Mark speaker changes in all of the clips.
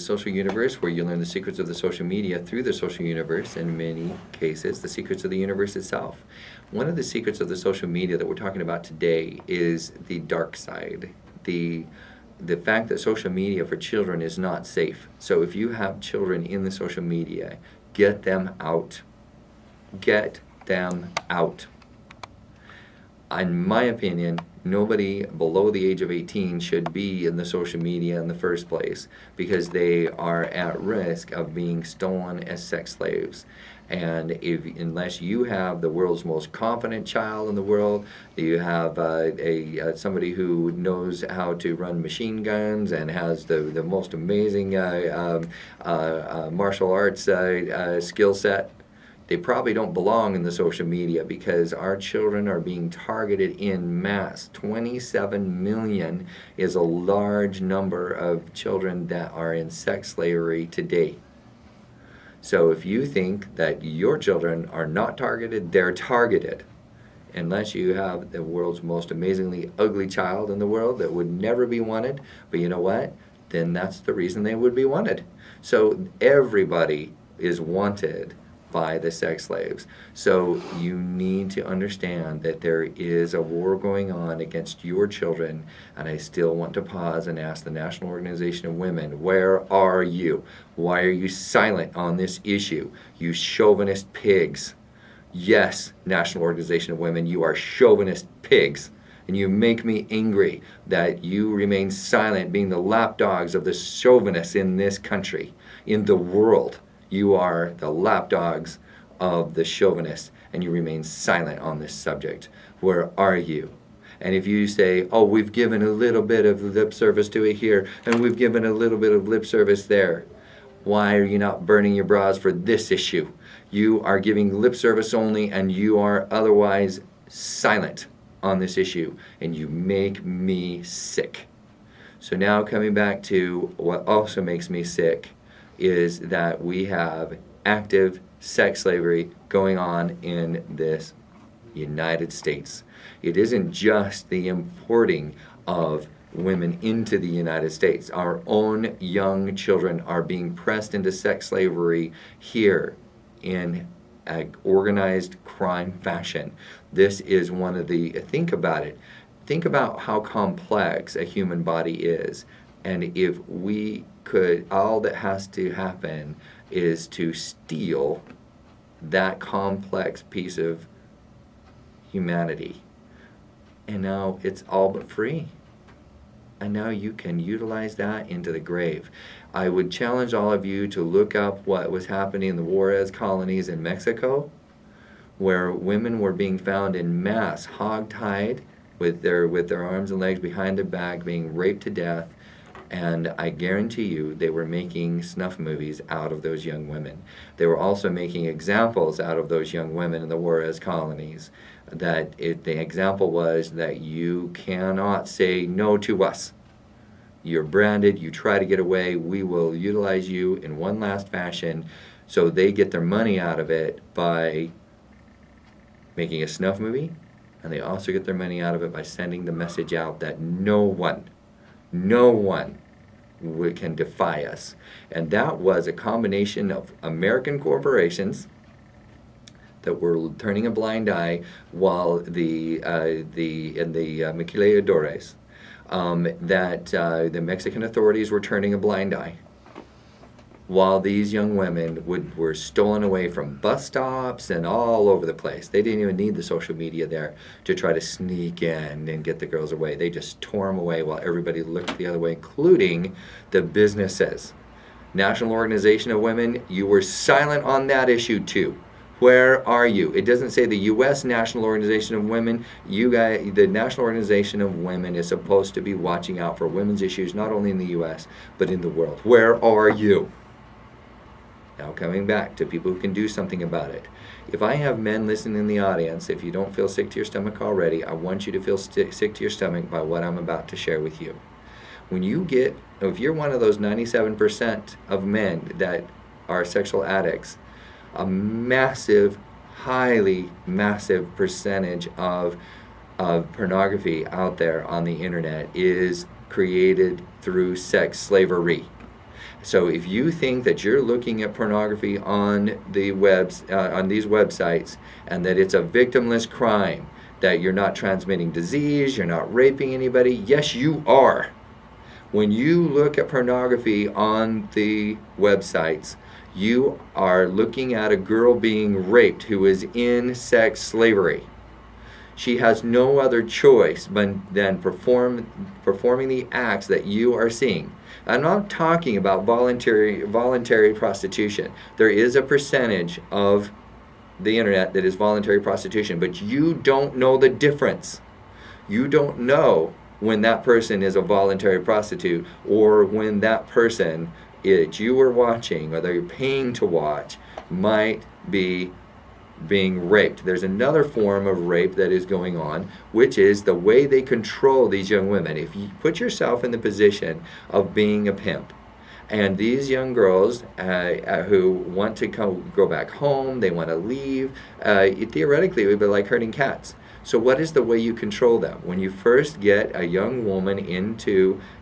Speaker 1: Social Universe, where you learn the secrets of the social media through the social universe, in many cases, the secrets of the universe itself. One of the secrets of the social media that we're talking about today is the dark side, the fact that social media for children is not safe. So if you have children in the social media, get them out. Get them out. In my opinion, nobody below the age of 18 should be in the social media in the first place, because they are at risk of being stolen as sex slaves. And unless you have the world's most confident child in the world, you have somebody who knows how to run machine guns and has the most amazing martial arts skill set, they probably don't belong in the social media, because our children are being targeted in mass. 27 million is a large number of children that are in sex slavery today. So if you think that your children are not targeted, they're targeted. Unless you have the world's most amazingly ugly child in the world that would never be wanted, but you know what? Then that's the reason they would be wanted. So everybody is wanted by the sex slaves. So you need to understand that there is a war going on against your children, and I still want to pause and ask the National Organization of Women, where are you? Why are you silent on this issue? You chauvinist pigs. Yes, National Organization of Women, you are chauvinist pigs. And you make me angry that you remain silent, being the lapdogs of the chauvinists in this country, in the world. You are the lapdogs of the chauvinists, and you remain silent on this subject. Where are you? And if you say, oh, we've given a little bit of lip service to it here, and we've given a little bit of lip service there, why are you not burning your bras for this issue? You are giving lip service only, and you are otherwise silent on this issue, and you make me sick. So now coming back to what also makes me sick, is that we have active sex slavery going on in this United States. It isn't just the importing of women into the United States. Our own young children are being pressed into sex slavery here in an organized crime fashion. This is one of the, think about it. Think about how complex a human body is. And if we could, all that has to happen is to steal that complex piece of humanity. And now it's all but free. And now you can utilize that into the grave. I would challenge all of you to look up what was happening in the Juarez colonies in Mexico, where women were being found in mass, hog-tied, with their arms and legs behind their back, being raped to death. And I guarantee you they were making snuff movies out of those young women. They were also making examples out of those young women in the Juarez colonies. The example was that you cannot say no to us. You're branded, you try to get away, we will utilize you in one last fashion. So they get their money out of it by making a snuff movie, and they also get their money out of it by sending the message out that no one can defy us. And that was a combination of American corporations that were turning a blind eye, while the maquiladores, the Mexican authorities were turning a blind eye, while these young women were stolen away from bus stops and all over the place. They didn't even need the social media there to try to sneak in and get the girls away. They just tore them away while everybody looked the other way, including the businesses. National Organization of Women, you were silent on that issue too. Where are you? It doesn't say the U.S. National Organization of Women. You guys, the National Organization of Women is supposed to be watching out for women's issues, not only in the U.S., but in the world. Where are you? Now coming back to people who can do something about it. If I have men listening in the audience, if you don't feel sick to your stomach already, I want you to feel sick to your stomach by what I'm about to share with you. If you're one of those 97% of men that are sexual addicts, a massive, highly massive percentage of pornography out there on the internet is created through sex slavery. So if you think that you're looking at pornography on the on these websites, and that it's a victimless crime, that you're not transmitting disease, you're not raping anybody, yes, you are. When you look at pornography on the websites, you are looking at a girl being raped who is in sex slavery. She has no other choice than performing the acts that you are seeing. I'm not talking about voluntary prostitution. There is a percentage of the internet that is voluntary prostitution, but you don't know the difference. You don't know when that person is a voluntary prostitute, or when that person that you are watching, or that you're paying to watch, might be being raped. There's another form of rape that is going on, which is the way they control these young women. If you put yourself in the position of being a pimp, and these young girls who want to go back home, they want to leave, theoretically it would be like herding cats. So what is the way you control them? When you first get a young woman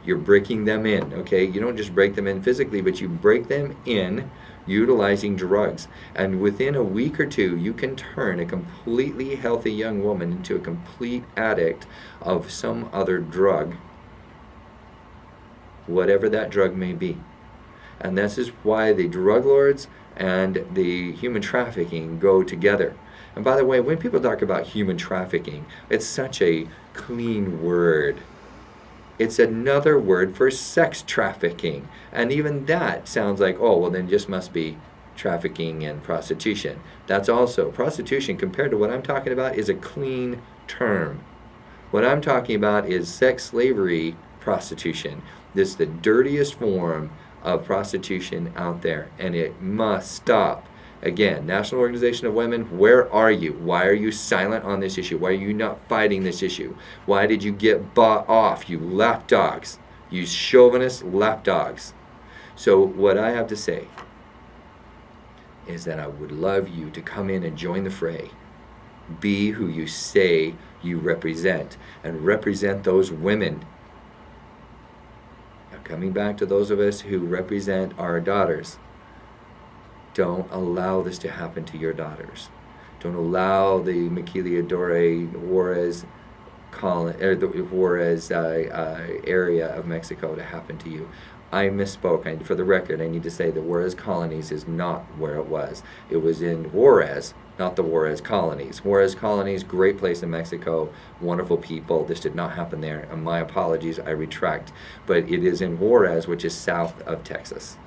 Speaker 1: you're breaking them in, okay? You don't just break them in physically, but you break them in utilizing drugs. And within a week or two, you can turn a completely healthy young woman into a complete addict of some other drug, whatever that drug may be. And this is why the drug lords and the human trafficking go together. And by the way, when people talk about human trafficking, it's such a clean word. It's another word for sex trafficking. And even that sounds like, oh, well then just must be trafficking and prostitution. That's also, prostitution compared to what I'm talking about is a clean term. What I'm talking about is sex slavery prostitution. This is the dirtiest form of prostitution out there, and it must stop. Again, National Organization of Women, where are you? Why are you silent on this issue? Why are you not fighting this issue? Why did you get bought off, you lapdogs? You chauvinist lapdogs. So what I have to say is that I would love you to come in and join the fray. Be who you say you represent, and represent those women. Now, coming back to those of us who represent our daughters, don't allow this to happen to your daughters. Don't allow the Maquiladora Juarez area of Mexico to happen to you. I misspoke. For the record, I need to say the Juarez colonies is not where it was. It was in Juarez, not the Juarez colonies. Juarez colonies, great place in Mexico, wonderful people. This did not happen there. And my apologies, I retract. But it is in Juarez, which is south of Texas.